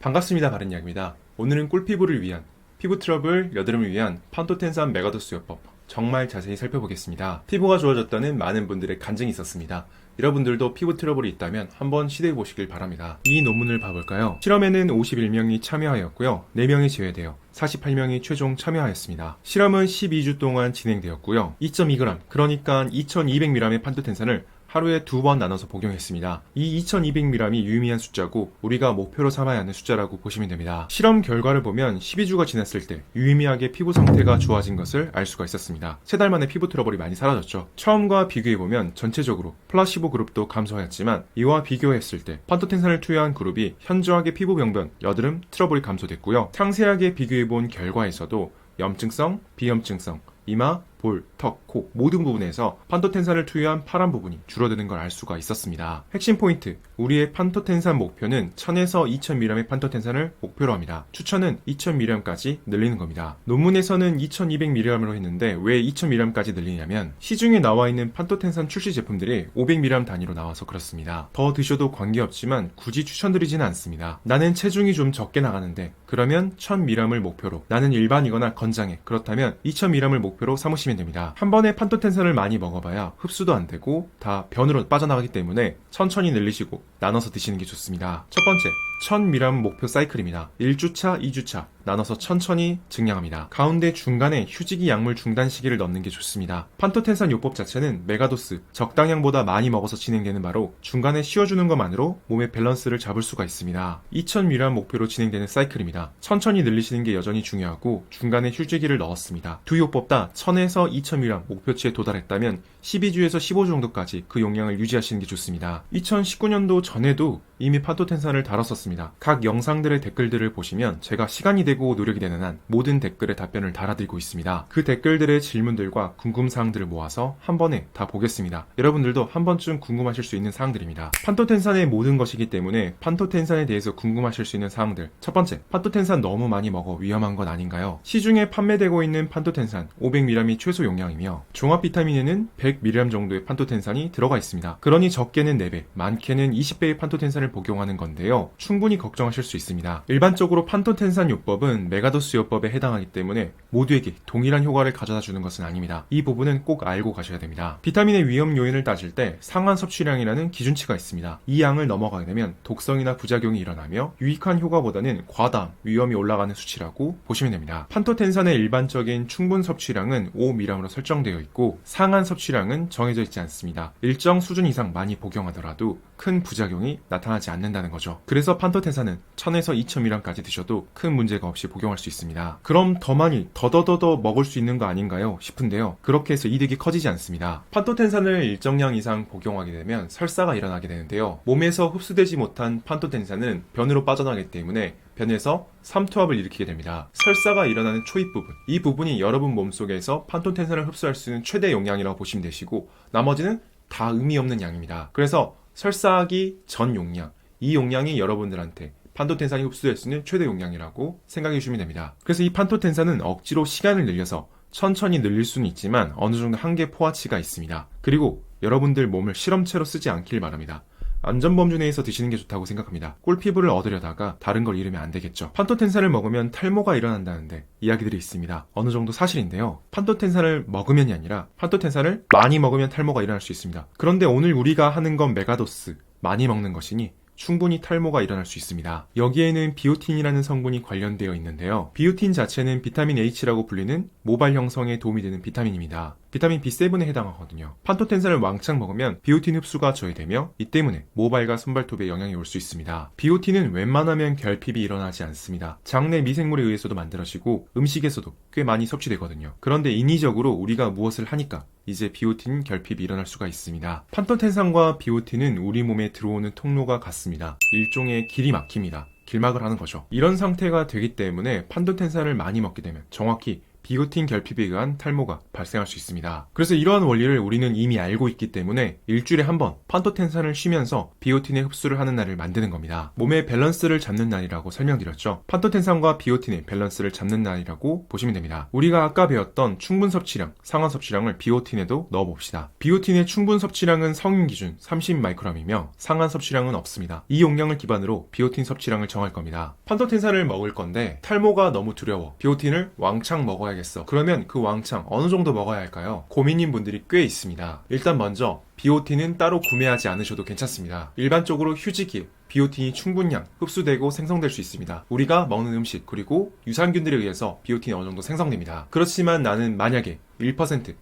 반갑습니다. 바른약입니다. 오늘은 꿀피부를 위한, 피부 트러블, 여드름을 위한 판토텐산 메가도스 요법 정말 자세히 살펴보겠습니다. 피부가 좋아졌다는 많은 분들의 간증이 있었습니다. 여러분들도 피부 트러블이 있다면 한번 시도해보시길 바랍니다. 이 논문을 봐볼까요? 실험에는 51명이 참여하였고요. 4명이 제외되어 48명이 최종 참여하였습니다. 실험은 12주 동안 진행되었고요. 2.2g, 그러니까 2200mg의 판토텐산을 하루에 2번 나눠서 복용했습니다. 이 2200mg이 유의미한 숫자고 우리가 목표로 삼아야 하는 숫자라고 보시면 됩니다. 실험 결과를 보면 12주가 지났을 때 유의미하게 피부 상태가 좋아진 것을 알 수가 있었습니다. 3달 만에 피부 트러블이 많이 사라졌죠. 처음과 비교해보면 전체적으로 플라시보 그룹도 감소하였지만 이와 비교했을 때 판토텐산을 투여한 그룹이 현저하게 피부 병변, 여드름, 트러블이 감소됐고요. 상세하게 비교해본 결과에서도 염증성, 비염증성, 이마, 볼, 턱, 코 모든 부분에서 판토텐산을 투여한 파란 부분이 줄어드는 걸 알 수가 있었습니다. 핵심 포인트, 우리의 판토텐산 목표는 1000에서 2000mg의 판토텐산을 목표로 합니다. 추천은 2000mg까지 늘리는 겁니다. 논문에서는 2200mg으로 했는데 왜 2000mg까지 늘리냐면 시중에 나와 있는 판토텐산 출시 제품들이 500mg 단위로 나와서 그렇습니다. 더 드셔도 관계없지만 굳이 추천드리지는 않습니다. 나는 체중이 좀 적게 나가는데 그러면 1000mg을 목표로, 나는 일반이거나 건장해, 그렇다면 2000mg을 목표로 삼으시면 됩니다. 한 번에 판토텐산을 많이 먹어봐야 흡수도 안 되고 다 변으로 빠져나가기 때문에 천천히 늘리시고 나눠서 드시는 게 좋습니다. 첫 번째, 1000mg 목표 사이클입니다. 1주차, 2주차 나눠서 천천히 증량합니다. 가운데 중간에 휴지기 약물 중단 시기를 넣는 게 좋습니다. 판토텐산 요법 자체는 메가도스, 적당량보다 많이 먹어서 진행되는 바로 중간에 쉬어주는 것만으로 몸의 밸런스를 잡을 수가 있습니다. 2000mg 목표로 진행되는 사이클입니다. 천천히 늘리시는 게 여전히 중요하고 중간에 휴지기를 넣었습니다. 두 요법 다 1000에서 2000mg 목표치에 도달했다면 12주에서 15주 정도까지 그 용량을 유지하시는 게 좋습니다. 2019년도 전에도 이미 판토텐산을 다뤘었습니다. 각 영상들의 댓글들을 보시면 제가 시간이 되고 노력이 되는 한 모든 댓글에 답변을 달아드리고 있습니다. 그 댓글들의 질문들과 궁금사항들을 모아서 한 번에 다 보겠습니다. 여러분들도 한 번쯤 궁금하실 수 있는 사항들입니다. 판토텐산의 모든 것이기 때문에 판토텐산에 대해서 궁금하실 수 있는 사항들. 첫 번째, 판토텐산 너무 많이 먹어 위험한 건 아닌가요? 시중에 판매되고 있는 판토텐산 500mg이 최소 용량이며 종합 비타민에는 100mg 정도의 판토텐산이 들어가 있습니다. 그러니 적게는 4배, 많게는 20배의 판토텐산을 복용하는 건데요. 충분히 걱정하실 수 있습니다. 일반적으로 판토텐산 요법은 메가도스 요법에 해당하기 때문에 모두에게 동일한 효과를 가져다 주는 것은 아닙니다. 이 부분은 꼭 알고 가셔야 됩니다. 비타민의 위험 요인을 따질 때 상한 섭취량이라는 기준치가 있습니다. 이 양을 넘어가게 되면 독성이나 부작용이 일어나며 유익한 효과보다는 과다함, 위험이 올라가는 수치라고 보시면 됩니다. 판토텐산의 일반적인 충분 섭취량은 5mg으로 설정되어 있고 상한 섭취량은 정해져 있지 않습니다. 일정 수준 이상 많이 복용하더라도 큰 부작용이 나타나지 않는다는 거죠. 그래서 판토텐산은 1000에서 2000mg까지 드셔도 큰 문제가 없이 복용할 수 있습니다. 그럼 더 많이 더더더더 먹을 수 있는 거 아닌가요? 싶은데요. 그렇게 해서 이득이 커지지 않습니다. 판토텐산을 일정량 이상 복용하게 되면 설사가 일어나게 되는데요. 몸에서 흡수되지 못한 판토텐산은 변으로 빠져나가기 때문에 변에서 삼투압을 일으키게 됩니다. 설사가 일어나는 초입 부분, 이 부분이 여러분 몸속에서 판토텐산을 흡수할 수 있는 최대 용량이라고 보시면 되시고 나머지는 다 의미 없는 양입니다. 그래서 설사하기 전 용량, 이 용량이 여러분들한테 판토텐산이 흡수될 수 있는 최대 용량이라고 생각해 주시면 됩니다. 그래서 이 판토텐산은 억지로 시간을 늘려서 천천히 늘릴 수는 있지만 어느 정도 한계 포화치가 있습니다. 그리고 여러분들 몸을 실험체로 쓰지 않길 바랍니다. 안전범주 내에서 드시는 게 좋다고 생각합니다. 꿀피부를 얻으려다가 다른 걸 잃으면 안 되겠죠. 판토텐산을 먹으면 탈모가 일어난다는데 이야기들이 있습니다. 어느 정도 사실인데요. 판토텐산을 먹으면이 아니라 판토텐산을 많이 먹으면 탈모가 일어날 수 있습니다. 그런데 오늘 우리가 하는 건 메가도스, 많이 먹는 것이니 충분히 탈모가 일어날 수 있습니다. 여기에는 비오틴이라는 성분이 관련되어 있는데요. 비오틴 자체는 비타민 H라고 불리는 모발 형성에 도움이 되는 비타민입니다. 비타민 B7에 해당하거든요. 판토텐산을 왕창 먹으면 비오틴 흡수가 저해되며 이 때문에 모발과 손발톱에 영향이 올 수 있습니다. 비오틴은 웬만하면 결핍이 일어나지 않습니다. 장내 미생물에 의해서도 만들어지고 음식에서도 꽤 많이 섭취되거든요. 그런데 인위적으로 우리가 무엇을 하니까 이제 비오틴 결핍이 일어날 수가 있습니다. 판토텐산과 비오틴은 우리 몸에 들어오는 통로가 같습니다. 일종의 길이 막힙니다. 길막을 하는 거죠. 이런 상태가 되기 때문에 판토텐산을 많이 먹게 되면 정확히 비오틴 결핍에 의한 탈모가 발생할 수 있습니다. 그래서 이러한 원리를 우리는 이미 알고 있기 때문에 일주일에 한 번 판토텐산을 쉬면서 비오틴의 흡수를 하는 날을 만드는 겁니다. 몸의 밸런스를 잡는 날이라고 설명드렸죠. 판토텐산과 비오틴의 밸런스를 잡는 날이라고 보시면 됩니다. 우리가 아까 배웠던 충분 섭취량, 상한 섭취량을 비오틴에도 넣어봅시다. 비오틴의 충분 섭취량은 성인 기준 30마이크롬이며 상한 섭취량은 없습니다. 이 용량을 기반으로 비오틴 섭취량을 정할 겁니다. 판토텐산을 먹을 건데 탈모가 너무 두려워. 비오틴을 왕창 먹어야겠어. 그러면 그 왕창 어느 정도 먹어야 할까요? 고민인 분들이 꽤 있습니다. 일단 먼저 비오틴은 따로 구매하지 않으셔도 괜찮습니다. 일반적으로 휴지기에 비오틴이 충분량 흡수되고 생성될 수 있습니다. 우리가 먹는 음식 그리고 유산균들에 의해서 비오틴이 어느 정도 생성됩니다. 그렇지만 나는 만약에 1%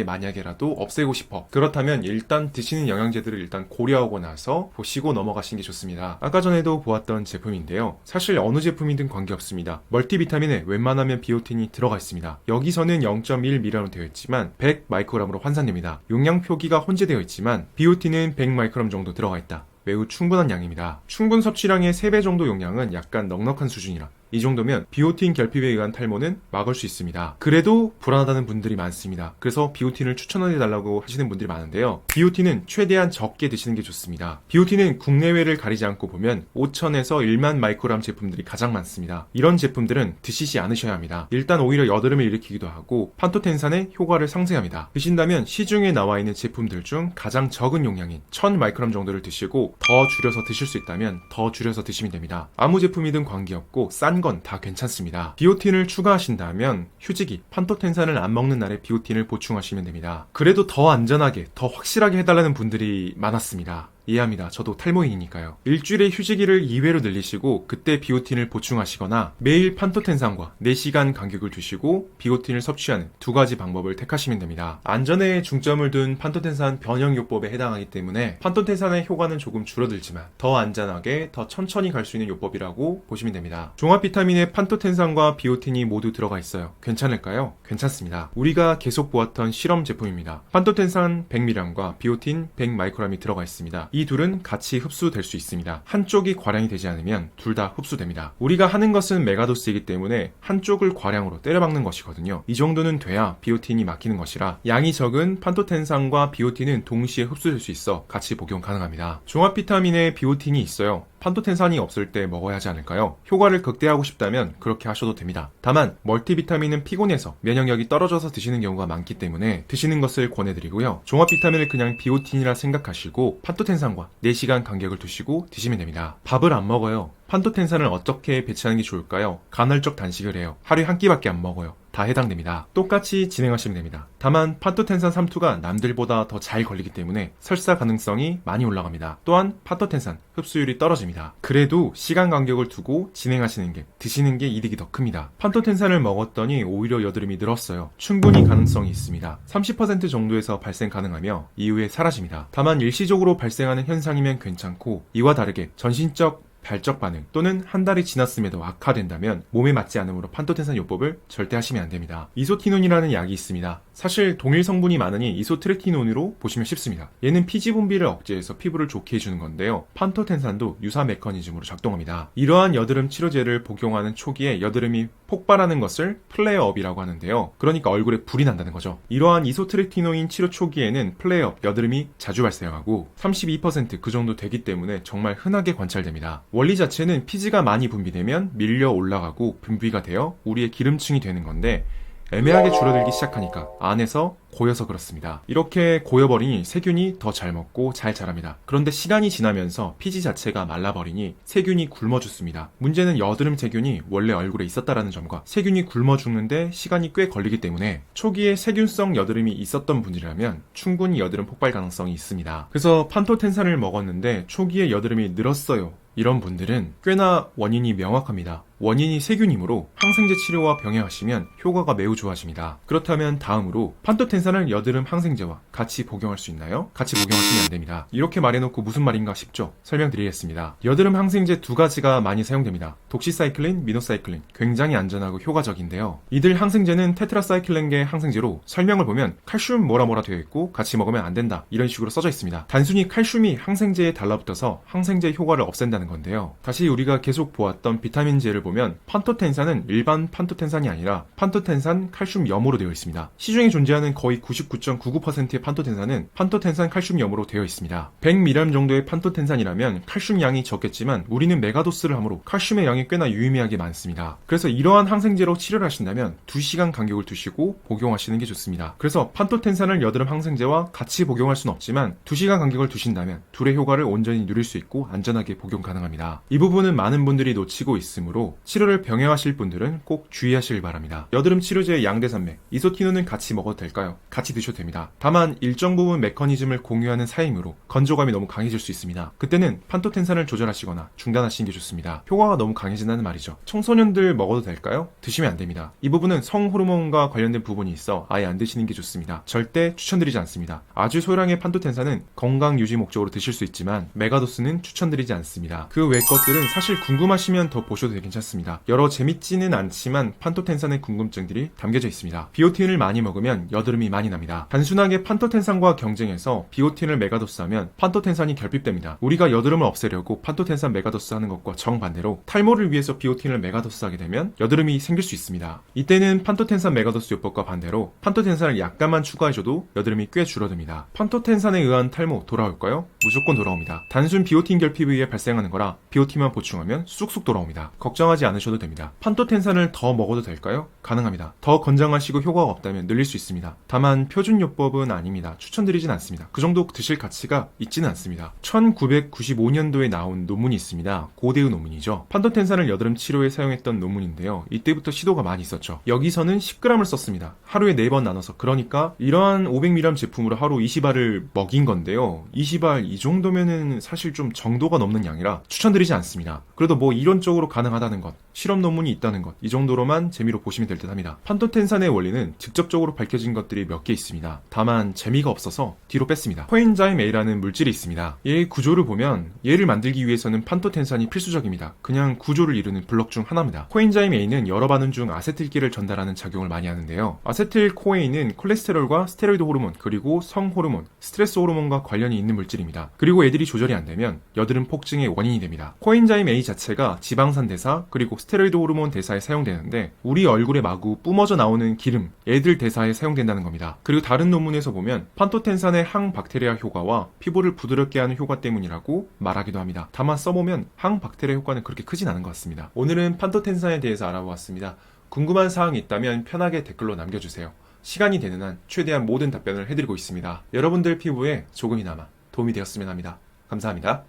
만약에라도 없애고 싶어. 그렇다면 일단 드시는 영양제들을 일단 고려하고 나서 보시고 넘어가시는 게 좋습니다. 아까 전에도 보았던 제품인데요. 사실 어느 제품이든 관계없습니다. 멀티비타민에 웬만하면 비오틴이 들어가 있습니다. 여기서는 0.1mg로 되어 있지만 100마이크로그램으로 환산됩니다. 용량 표기가 혼재되어 있지만 비오틴은 100마이크로그램 정도 들어가 있다. 매우 충분한 양입니다. 충분 섭취량의 3배 정도 용량은 약간 넉넉한 수준이라 이 정도면 비오틴 결핍에 의한 탈모는 막을 수 있습니다. 그래도 불안하다는 분들이 많습니다. 그래서 비오틴을 추천해달라고 하시는 분들이 많은데요. 비오틴은 최대한 적게 드시는 게 좋습니다. 비오틴은 국내외를 가리지 않고 보면 5,000에서 1만 마이크로그램 제품들이 가장 많습니다. 이런 제품들은 드시지 않으셔야 합니다. 일단 오히려 여드름을 일으키기도 하고 판토텐산의 효과를 상쇄합니다. 드신다면 시중에 나와 있는 제품들 중 가장 적은 용량인 1000 마이크로그램 정도를 드시고 더 줄여서 드실 수 있다면 더 줄여서 드시면 됩니다. 아무 제품이든 관계없고 싼 건 다 괜찮습니다. 비오틴을 추가하신다면 휴지기, 판토텐산을 안 먹는 날에 비오틴을 보충하시면 됩니다. 그래도 더 안전하게, 더 확실하게 해달라는 분들이 많았습니다. 이해합니다. 저도 탈모인이니까요. 일주일에 휴지기를 2회로 늘리시고 그때 비오틴을 보충하시거나 매일 판토텐산과 4시간 간격을 두시고 비오틴을 섭취하는 두 가지 방법을 택하시면 됩니다. 안전에 중점을 둔 판토텐산 변형요법에 해당하기 때문에 판토텐산의 효과는 조금 줄어들지만 더 안전하게 더 천천히 갈 수 있는 요법이라고 보시면 됩니다. 종합 비타민에 판토텐산과 비오틴이 모두 들어가 있어요. 괜찮을까요? 괜찮습니다. 우리가 계속 보았던 실험 제품입니다. 판토텐산 100mg과 비오틴 100마이크로그램이 들어가 있습니다. 이 둘은 같이 흡수될 수 있습니다. 한쪽이 과량이 되지 않으면 둘 다 흡수됩니다. 우리가 하는 것은 메가도스이기 때문에 한쪽을 과량으로 때려박는 것이거든요. 이 정도는 돼야 비오틴이 막히는 것이라 양이 적은 판토텐산과 비오틴은 동시에 흡수될 수 있어 같이 복용 가능합니다. 종합 비타민에 비오틴이 있어요. 판토텐산이 없을 때 먹어야 하지 않을까요? 효과를 극대화하고 싶다면 그렇게 하셔도 됩니다. 다만 멀티비타민은 피곤해서 면역력이 떨어져서 드시는 경우가 많기 때문에 드시는 것을 권해드리고요. 종합 비타민을 그냥 비오틴이라 생각하시고 판토텐산과 4시간 간격을 두시고 드시면 됩니다. 밥을 안 먹어요. 판토텐산을 어떻게 배치하는 게 좋을까요? 간헐적 단식을 해요. 하루에 한 끼밖에 안 먹어요. 다 해당됩니다. 똑같이 진행하시면 됩니다. 다만 판토텐산 3투가 남들보다 더 잘 걸리기 때문에 설사 가능성이 많이 올라갑니다. 또한 판토텐산 흡수율이 떨어집니다. 그래도 시간 간격을 두고 진행하시는 게 드시는 게 이득이 더 큽니다. 판토텐산을 먹었더니 오히려 여드름이 늘었어요. 충분히 가능성이 있습니다. 30% 정도에서 발생 가능하며 이후에 사라집니다. 다만 일시적으로 발생하는 현상이면 괜찮고 이와 다르게 전신적 발적 반응 또는 한 달이 지났음에도 악화된다면 몸에 맞지 않으므로 판토텐산 요법을 절대 하시면 안 됩니다. 이소티논이라는 약이 있습니다. 사실 동일 성분이 많으니 이소트레티논으로 보시면 쉽습니다. 얘는 피지 분비를 억제해서 피부를 좋게 해주는 건데요. 판토텐산도 유사 메커니즘으로 작동합니다. 이러한 여드름 치료제를 복용하는 초기에 여드름이 폭발하는 것을 플레어업이라고 하는데요. 그러니까 얼굴에 불이 난다는 거죠. 이러한 이소트레티논 치료 초기에는 플레어업, 여드름이 자주 발생하고 32% 그 정도 되기 때문에 정말 흔하게 관찰됩니다. 원리 자체는 피지가 많이 분비되면 밀려 올라가고 분비가 되어 우리의 기름층이 되는 건데 애매하게 줄어들기 시작하니까 안에서 고여서 그렇습니다. 이렇게 고여버리니 세균이 더 잘 먹고 잘 자랍니다. 그런데 시간이 지나면서 피지 자체가 말라버리니 세균이 굶어 죽습니다. 문제는 여드름 세균이 원래 얼굴에 있었다라는 점과 세균이 굶어 죽는데 시간이 꽤 걸리기 때문에 초기에 세균성 여드름이 있었던 분들이라면 충분히 여드름 폭발 가능성이 있습니다. 그래서 판토텐산을 먹었는데 초기에 여드름이 늘었어요. 이런 분들은 꽤나 원인이 명확합니다. 원인이 세균이므로 항생제 치료와 병행하시면 효과가 매우 좋아집니다. 그렇다면 다음으로 판토텐산을 여드름 항생제와 같이 복용할 수 있나요? 같이 복용하시면 안 됩니다. 이렇게 말해놓고 무슨 말인가 싶죠? 설명드리겠습니다. 여드름 항생제 두 가지가 많이 사용됩니다. 독시사이클린, 미노사이클린 굉장히 안전하고 효과적인데요. 이들 항생제는 테트라사이클린계 항생제로 설명을 보면 칼슘 뭐라 되어 있고 같이 먹으면 안 된다 이런 식으로 써져 있습니다. 단순히 칼슘이 항생제에 달라붙어서 항생제 효과를 없앤다는 건데요. 다시 우리가 계속 보았던 비타민제를 보면 판토텐산은 일반 판토텐산이 아니라 판토텐산 칼슘 염으로 되어 있습니다. 시중에 존재하는 거의 99.99%의 판토텐산은 판토텐산 칼슘 염으로 되어 있습니다. 100mg 정도의 판토텐산이라면 칼슘 양이 적겠지만 우리는 메가도스를 하므로 칼슘의 양이 꽤나 유의미하게 많습니다. 그래서 이러한 항생제로 치료를 하신다면 2시간 간격을 두시고 복용하시는 게 좋습니다. 그래서 판토텐산을 여드름 항생제와 같이 복용할 수는 없지만 2시간 간격을 두신다면 둘의 효과를 온전히 누릴 수 있고 안전하게 복용 가능합니다. 이 부분은 많은 분들이 놓치고 있으므로 치료를 병행하실 분들은 꼭 주의하시길 바랍니다. 여드름 치료제의 양대산맥, 이소티논은 같이 먹어도 될까요? 같이 드셔도 됩니다. 다만 일정 부분 메커니즘을 공유하는 사이므로 건조감이 너무 강해질 수 있습니다. 그때는 판토텐산을 조절하시거나 중단하시는 게 좋습니다. 효과가 너무 강해진다는 말이죠. 청소년들 먹어도 될까요? 드시면 안 됩니다. 이 부분은 성호르몬과 관련된 부분이 있어 아예 안 드시는 게 좋습니다. 절대 추천드리지 않습니다. 아주 소량의 판토텐산은 건강 유지 목적으로 드실 수 있지만 메가도스는 추천드리지 않습니다. 그 외 것들은 사실 궁금하시면 더 보셔도 괜찮습니다. 여러 재밌지는 않지만 판토텐산의 궁금증들이 담겨져 있습니다. 비오틴을 많이 먹으면 여드름이 많이 납니다. 단순하게 판토텐산과 경쟁해서 비오틴을 메가도스하면 판토텐산이 결핍됩니다. 우리가 여드름을 없애려고 판토텐산 메가도스 하는 것과 정반대로 탈모를 위해서 비오틴을 메가도스 하게 되면 여드름이 생길 수 있습니다. 이때는 판토텐산 메가도스 요법과 반대로 판토텐산을 약간만 추가해줘도 여드름이 꽤 줄어듭니다. 판토텐산에 의한 탈모 돌아올까요? 무조건 돌아옵니다. 단순 비오틴 결핍에 의해 발생하는 거라 비오틴만 보충하면 쑥쑥 돌아옵니다. 걱정하지 않으셔도 됩니다. 판토텐산을 더 먹어도 될까요? 가능합니다. 더 건장하시고 효과가 없다면 늘릴 수 있습니다. 다만 표준요법은 아닙니다. 추천드리진 않습니다. 그 정도 드실 가치가 있지는 않습니다. 1995년도에 나온 논문이 있습니다. 고대의 논문이죠. 판토텐산을 여드름 치료에 사용했던 논문인데요. 이때부터 시도가 많이 있었죠. 여기서는 10g을 썼습니다. 하루에 4번 나눠서. 그러니까 이러한 500mg 제품으로 하루 20알을 먹인 건데요. 20알 이 정도면은 사실 좀 정도가 넘는 양이라 추천드리지 않습니다. 그래도 뭐 이론적으로 가능하다는 것, 실험 논문이 있다는 것, 이 정도로만 재미로 보시면 될 듯 합니다. 판토텐산의 원리는 직접적으로 밝혀진 것들이 몇 개 있습니다. 다만 재미가 없어서 뒤로 뺐습니다. 코엔자임 A라는 물질이 있습니다. 얘의 구조를 보면 얘를 만들기 위해서는 판토텐산이 필수적입니다. 그냥 구조를 이루는 블록 중 하나입니다. 코엔자임 A는 여러 반응 중 아세틸기를 전달하는 작용을 많이 하는데요. 아세틸코에인은 콜레스테롤과 스테로이드 호르몬, 그리고 성호르몬, 스트레스 호르몬과 관련이 있는 물질입니다. 그리고 애들이 조절이 안 되면 여드름 폭증의 원인이 됩니다. 코엔자임 A 자체가 지방산 대사, 그리고 스테로이드 호르몬 대사에 사용되는데 우리 얼굴에 마구 뿜어져 나오는 기름, 애들 대사에 사용된다는 겁니다. 그리고 다른 논문에서 보면 판토텐산의 항박테리아 효과와 피부를 부드럽게 하는 효과 때문이라고 말하기도 합니다. 다만 써보면 항박테리아 효과는 그렇게 크진 않은 것 같습니다. 오늘은 판토텐산에 대해서 알아보았습니다. 궁금한 사항이 있다면 편하게 댓글로 남겨주세요. 시간이 되는 한 최대한 모든 답변을 해드리고 있습니다. 여러분들 피부에 조금이나마 도움이 되었으면 합니다. 감사합니다.